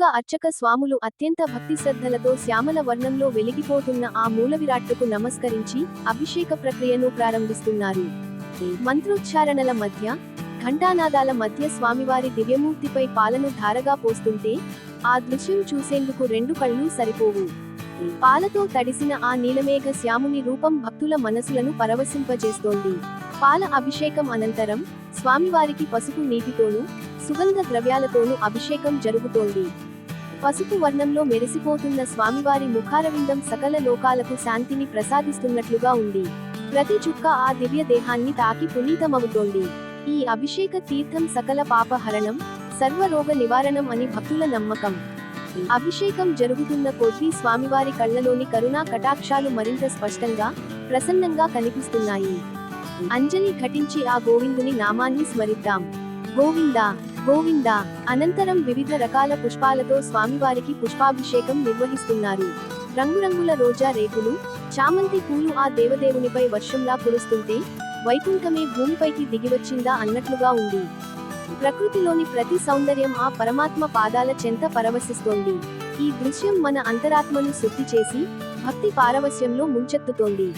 ఎదురుగా అర్చక స్వాములు అత్యంత భక్తి శ్రద్ధలతో శ్యామల వర్ణంలో వెలిగిపోతున్న ఆ మూలవిరాట్టుకు నమస్కరించి అభిషేక ప్రక్రియను ప్రారంభిస్తున్నారు. మంత్రోచ్చారణల మధ్య, ఘంటానాదాల మధ్య స్వామివారి దివ్యమూర్తిపై పాలను ధారగా పోస్తుంటే ఆ దృశ్యం చూసేందుకు రెండు కళ్ళు సరిపోవు. పాలతో తడిసిన ఆ నీలమేఘ శ్యాముని రూపం భక్తుల మనసులను పరవశింపజేస్తోంది. పాల అభిషేకం అనంతరం స్వామివారికి పసుపు నీటితోనూ సుగంధ ద్రవ్యాలతోనూ అభిషేకం జరుగుతోంది. పసుపు వర్ణంలో మెరిసిపోతున్న స్వామివారి ముఖారవిందం సకల లోకాలకు శాంతిని ప్రసాదిస్తున్నట్లుగా ఉంది. ప్రతి చుక్క ఆ దివ్య దేహాన్ని తాకి పునీతమవుతోంది. ఈ అభిషేక తీర్థం సకల పాపహరణం, సర్వరోగ నివారణం అని భక్తుల నమ్మకం. అభిషేకం జరుగుతున్న కొద్దీ స్వామివారి కళ్లలోని కరుణా కటాక్షాలు మరింత స్పష్టంగా, ప్రసన్నంగా కనిపిస్తున్నాయి. అంజలి ఘటించి ఆ గోవిందుని నామాన్ని స్మరిద్దాం. గోవిందా గోవిందా. అనంతరం వివిధ రకాల పుష్పాలతో స్వామివారికి పుష్పాభిషేకం నిర్వహిస్తున్నారు. రంగురంగుల రోజా రేకులు, చామంతి పూలు ఆ దేవదేవునిపై వర్షంలా కురుస్తుంటే వైకుంఠమే భూమిపైకి దిగివచ్చిందా అన్నట్లుగా ఉంది. ప్రకృతిలోని ప్రతి సౌందర్యం ఆ పరమాత్మ పాదాల చెంత పరవశిస్తోంది. ఈ దృశ్యం మన అంతరాత్మను శుద్ధి చేసి భక్తి పారవస్యంలో ముంచెత్తుతోంది.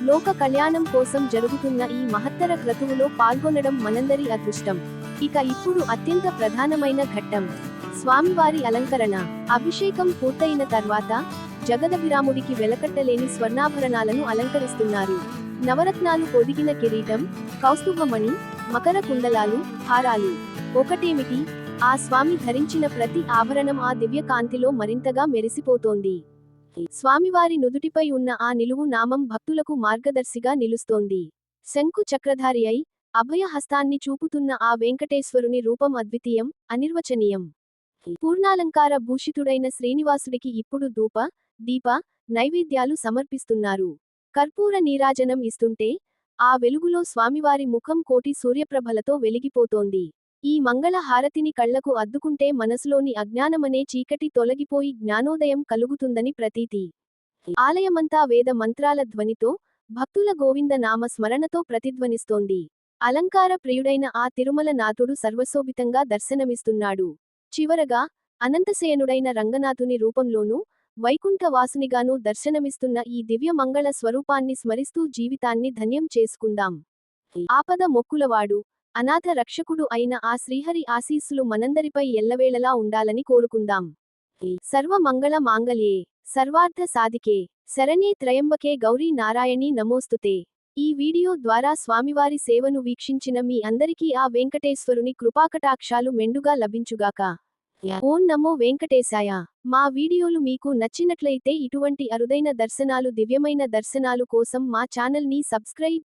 లోక కళ్యాణం కోసం జరుగుతున్న ఈ మహత్తర క్రతువులో పాల్గొనడం మనందరి అదృష్టం. ఇక ఇప్పుడు అత్యంత ప్రధానమైన ఘట్టం, స్వామివారి అలంకరణ. అభిషేకం పూర్తయిన తర్వాత జగదభిరాముడికి వెలకట్టలేని స్వర్ణాభరణాలను అలంకరిస్తున్నారు. నవరత్నాలు పొదిగిన కిరీటం, కౌస్తుభమణి, మకర కుండలాలు, హారాలు. ఒకటేమిటి, ఆ స్వామి ధరించిన ప్రతి ఆభరణం ఆ దివ్య కాంతిలో మరింతగా మెరిసిపోతోంది. స్వామివారి నుదుటిపై ఉన్న ఆ నిలువు నామం భక్తులకు మార్గదర్శిగా నిలుస్తోంది. శంకు చక్రధారి అయి అభయ హస్తాన్ని చూపుతున్న ఆ వెంకటేశ్వరుని రూపం అద్వితీయం, అనిర్వచనీయం. పూర్ణాలంకార భూషితుడైన శ్రీనివాసుడికి ఇప్పుడు ధూప, దీప నైవేద్యాలు సమర్పిస్తున్నారు. కర్పూర నీరాజనం ఇస్తుంటే ఆ వెలుగులో స్వామివారి ముఖం కోటి సూర్యప్రభలతో వెలిగిపోతోంది. ఈ మంగళ హారతిని కళ్లకు అద్దుకుంటే మనసులోని అజ్ఞానమనే చీకటి తొలగిపోయి జ్ఞానోదయం కలుగుతుందని ప్రతీతి. ఆలయమంతా వేద మంత్రాల ధ్వనితో, భక్తుల గోవింద నామ స్మరణతో ప్రతిధ్వనిస్తోంది. అలంకార ప్రియుడైన ఆ తిరుమల నాథుడు సర్వశోభితంగా దర్శనమిస్తున్నాడు. చివరగా అనంతశయనుడైన రంగనాథుని రూపంలోనూ, వైకుంఠ వాసునిగానూ దర్శనమిస్తున్న ఈ దివ్య మంగళ స్వరూపాన్ని స్మరిస్తూ జీవితాన్ని ధన్యం చేసుకుందాం. ఆపద మొక్కులవాడు, అనాథ రక్షకుడు అయిన ఆ శ్రీహరి ఆశీస్సులు మనందరిపై ఎల్లవేళలా ఉండాలని కోరుకుందాం. సర్వ మంగళ మాంగళ్యే, సర్వార్థ సాధికే, శరణ్యే త్రయంబకే గౌరీ నారాయణీ నమోస్తుతే. ఈ వీడియో ద్వారా స్వామివారి సేవను వీక్షించిన మీ అందరికీ ఆ వెంకటేశ్వరుని కృపాకటాక్షాలు మెండుగా లభించుగాక. ఓం నమో వెంకటేశాయ. మా వీడియోలు మీకు నచ్చినట్లయితే ఇటువంటి అరుదైన దర్శనాలు, దివ్యమైన దర్శనాలు కోసం మా ఛానల్ ని సబ్స్క్రైబ్